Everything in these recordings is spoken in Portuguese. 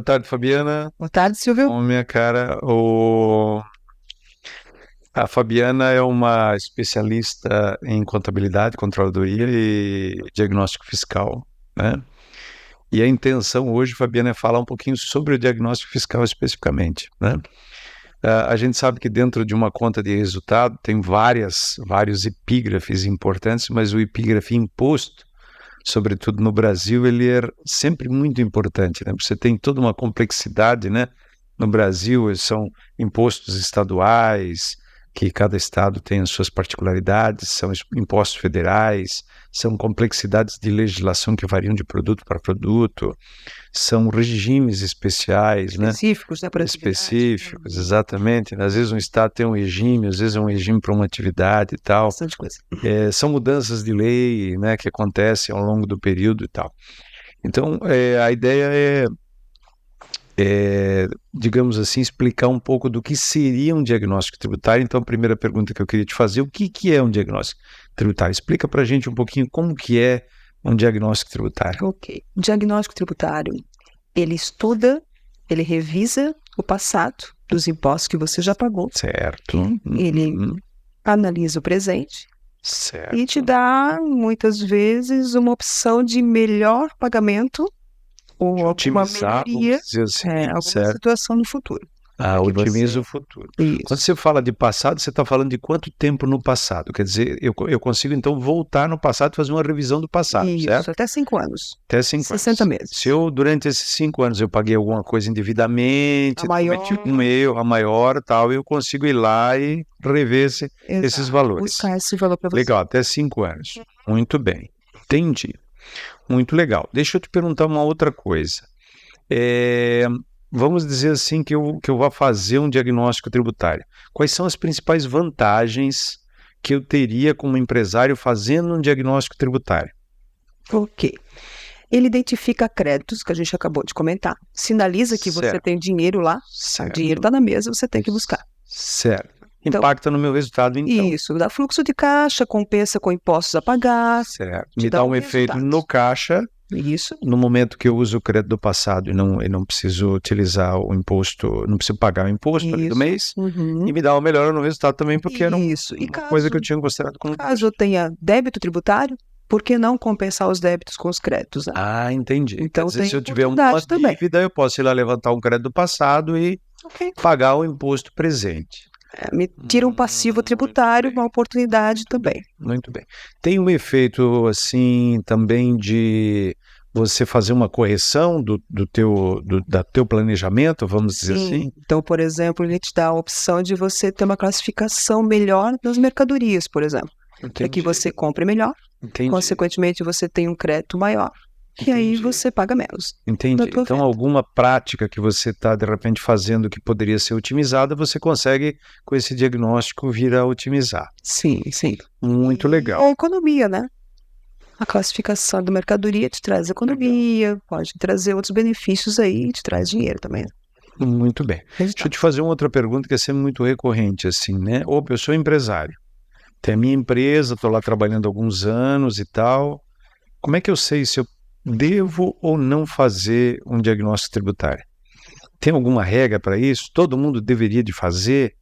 Boa tarde, Fabiana. Boa tarde, Silvio. Bom, minha cara, a Fabiana é uma especialista em contabilidade, controladoria e diagnóstico fiscal, né? E a intenção hoje, Fabiana, é falar um pouquinho sobre o diagnóstico fiscal especificamente, né? A gente sabe que dentro de uma conta de resultado tem vários epígrafes importantes, mas o epígrafe imposto, sobretudo no Brasil, ele é sempre muito importante, né? Você tem toda uma complexidade, né? No Brasil, são impostos estaduais, que cada estado tem as suas particularidades, são impostos federais, são complexidades de legislação que variam de produto para produto, são regimes especiais, né? Específicos, né, para Específicos, exatamente. Às vezes um estado tem um regime, às vezes é um regime para uma atividade e tal. bastante coisa. São mudanças de lei, né, que acontecem ao longo do período e tal. Então, a ideia digamos assim, explicar um pouco do que seria um diagnóstico tributário. Então, a primeira pergunta que eu queria te fazer, o que é um diagnóstico tributário? Explica para a gente um pouquinho como que é um diagnóstico tributário. Ok. O diagnóstico tributário, ele estuda, ele revisa o passado dos impostos que você já pagou. Certo. Ele analisa o presente Certo. e te dá, muitas vezes, uma opção de melhor pagamento ou alguma Otimizar, melhoria, vamos dizer assim, alguma certo. situação no futuro. Otimiza o futuro. Quando Isso. você fala de passado, você está falando de quanto tempo no passado? Quer dizer, eu consigo então voltar no passado e fazer uma revisão do passado, Isso, certo? até 5 anos. Até 5 anos. 60 meses. Se eu, durante esses 5 anos, eu paguei alguma coisa indevidamente, A maior. cometi um erro, a maior, tal, eu consigo ir lá e rever esses valores. Buscar esse valor para você. Legal, até 5 anos. Muito bem. Entendi. Muito legal. Deixa eu te perguntar uma outra coisa. Vamos dizer assim que eu vá fazer um diagnóstico tributário. Quais são as principais vantagens que eu teria como empresário fazendo um diagnóstico tributário? Ok. Ele identifica créditos, que a gente acabou de comentar, sinaliza que você Certo. tem dinheiro lá, o Certo. dinheiro está na mesa, você tem que buscar. Certo. Então, Impacta no meu resultado, então. Isso, dá fluxo de caixa, compensa com impostos a pagar. Certo. Te Me dá dá um um efeito resultado. no caixa, Isso, no momento que eu uso o crédito do passado e não preciso utilizar o imposto, não preciso pagar o imposto ali do isso. mês, Uhum. e me dá uma melhora no resultado também, porque era Isso. E uma coisa que eu tinha considerado como caso eu tenha débito tributário, por que não compensar os débitos com os créditos? Né? Ah, entendi. Então, Quer dizer, tem se eu tiver uma oportunidade também. dívida, eu posso ir lá levantar um crédito do passado e Ok. pagar o imposto presente. Me tira um passivo tributário, uma oportunidade também. Muito bem. Tem um efeito, assim, também de você fazer uma correção do teu planejamento, vamos dizer assim? Então, por exemplo, ele te dá a opção de você ter uma classificação melhor das mercadorias, por exemplo. Para que você compre melhor, Entendi. consequentemente você tem um crédito maior, e aí você paga menos. Entendi. da tua Então, venda. alguma prática que você está, de repente, fazendo que poderia ser otimizada, você consegue, com esse diagnóstico, vir a otimizar. Sim. Muito E legal. a economia, né? A classificação da mercadoria te traz economia, pode trazer outros benefícios aí e te traz dinheiro também. Muito bem. Deixa eu te fazer uma outra pergunta que é sempre muito recorrente, assim, né? Opa, eu sou empresário, tem a minha empresa, estou lá trabalhando há alguns anos e tal. Como é que eu sei se eu devo ou não fazer um diagnóstico tributário? Tem alguma regra para isso? Todo mundo deveria de fazer?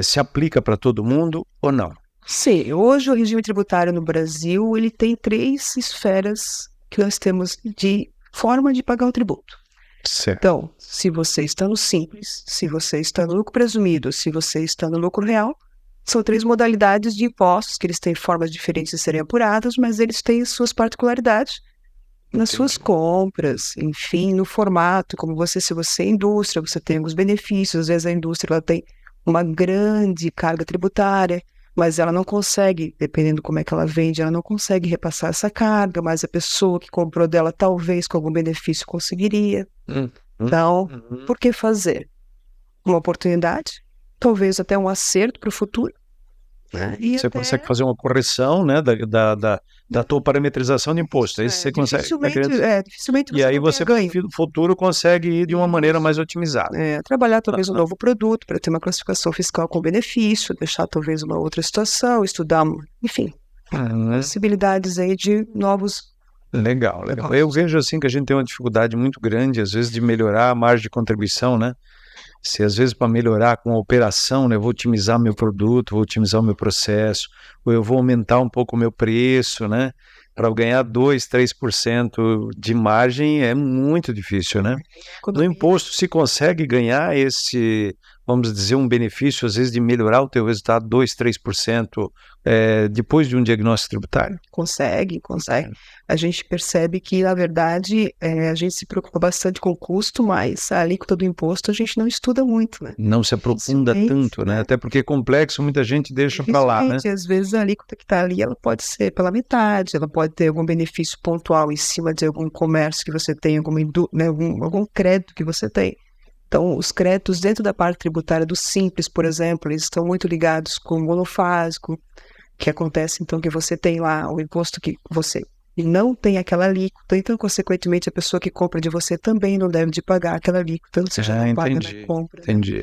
Se aplica para todo mundo ou não? Sim, hoje o regime tributário no Brasil, ele tem 3 esferas que nós temos de forma de pagar o tributo. Certo. Então, se você está no simples, se você está no lucro presumido, se você está no lucro real, são 3 modalidades de impostos, que eles têm formas diferentes de serem apurados, mas eles têm suas particularidades nas suas compras, enfim, no formato, como se você é indústria, você tem alguns benefícios, às vezes a indústria ela tem uma grande carga tributária, mas ela não consegue, dependendo como é que ela vende, ela não consegue repassar essa carga, mas a pessoa que comprou dela talvez com algum benefício conseguiria. Então, por que fazer? Uma oportunidade, talvez até um acerto para o futuro. E Você até consegue fazer uma correção, né, da tua parametrização de imposto. Aí você consegue. dificilmente E aí não tem você, ganho. no futuro, consegue ir de uma maneira mais otimizada. Trabalhar talvez um novo produto para ter uma classificação fiscal com benefício, deixar talvez uma outra situação, estudar, enfim, possibilidades aí de novos Legal, legal. Eu vejo assim que a gente tem uma dificuldade muito grande, às vezes, de melhorar a margem de contribuição, né? Se às vezes para melhorar com a operação, né, eu vou otimizar meu produto, vou otimizar o meu processo, ou eu vou aumentar um pouco o meu preço, né? Para eu ganhar 2, 3% de margem é muito difícil, né? No imposto se consegue ganhar esse, vamos dizer, um benefício, às vezes, de melhorar o teu resultado 2, 3%, depois de um diagnóstico tributário? Consegue. A gente percebe que, na verdade, a gente se preocupa bastante com o custo, mas a alíquota do imposto a gente não estuda muito, né? Não se aprofunda tanto, né? Até porque é complexo, muita gente deixa para lá, né? Às vezes a alíquota que está ali, ela pode ser pela metade, ela pode ter algum benefício pontual em cima de algum comércio que você tem, algum crédito que você tem. Então, os créditos dentro da parte tributária do Simples, por exemplo, eles estão muito ligados com o monofásico, que acontece, então, que você tem lá o imposto que você não tem aquela alíquota, então, consequentemente, a pessoa que compra de você também não deve de pagar aquela alíquota, você já não paga na compra. Entendi.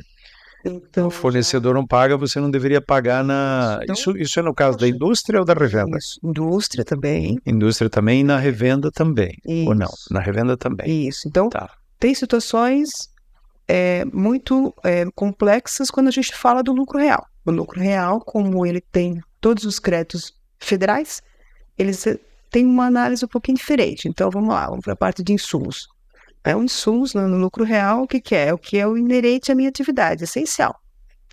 Então, o fornecedor não paga, você não deveria pagar na... Então, Isso é no caso da indústria ou da revenda? Isso, indústria também. Indústria também e na revenda também, Isso. ou não? Na revenda também. Isso, então, Tá. tem situações muito complexas quando a gente fala do lucro real. O lucro real, como ele tem todos os créditos federais, eles têm uma análise um pouquinho diferente. Então, vamos para a parte de insumos. Insumos no lucro real, o que é? O que é o inerente à minha atividade, essencial.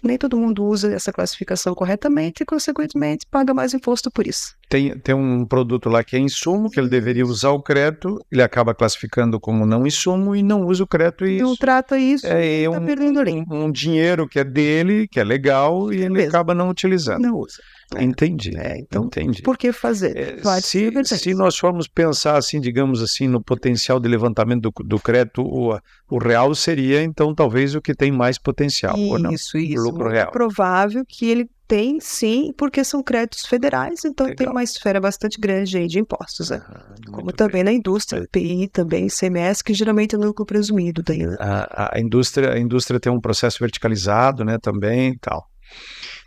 Nem todo mundo usa essa classificação corretamente e, consequentemente, paga mais imposto por isso. Tem um produto lá que é insumo, que ele deveria usar o crédito, ele acaba classificando como não insumo e não usa o crédito. E não trata isso e está perdendo ali. Um dinheiro que é dele, que é legal, e ele acaba não utilizando. Não usa. Entendi. Então, entendi. Por que fazer? Se nós formos pensar assim, digamos assim, no potencial de levantamento do crédito, o real seria, então, talvez o que tem mais potencial, ou não? Isso. Lucro real. É provável que ele tem, sim, porque são créditos federais, então tem uma esfera bastante grande aí de impostos, né? Como também na indústria, PI, também ICMS, que geralmente é lucro presumido. Daí, né? A indústria tem um processo verticalizado, né, também, tal.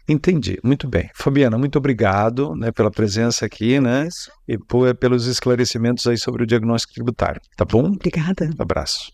Entendi, muito bem. Fabiana, muito obrigado, né, pela presença aqui, né, e pelos esclarecimentos aí sobre o diagnóstico tributário, tá bom? Obrigada. Um abraço.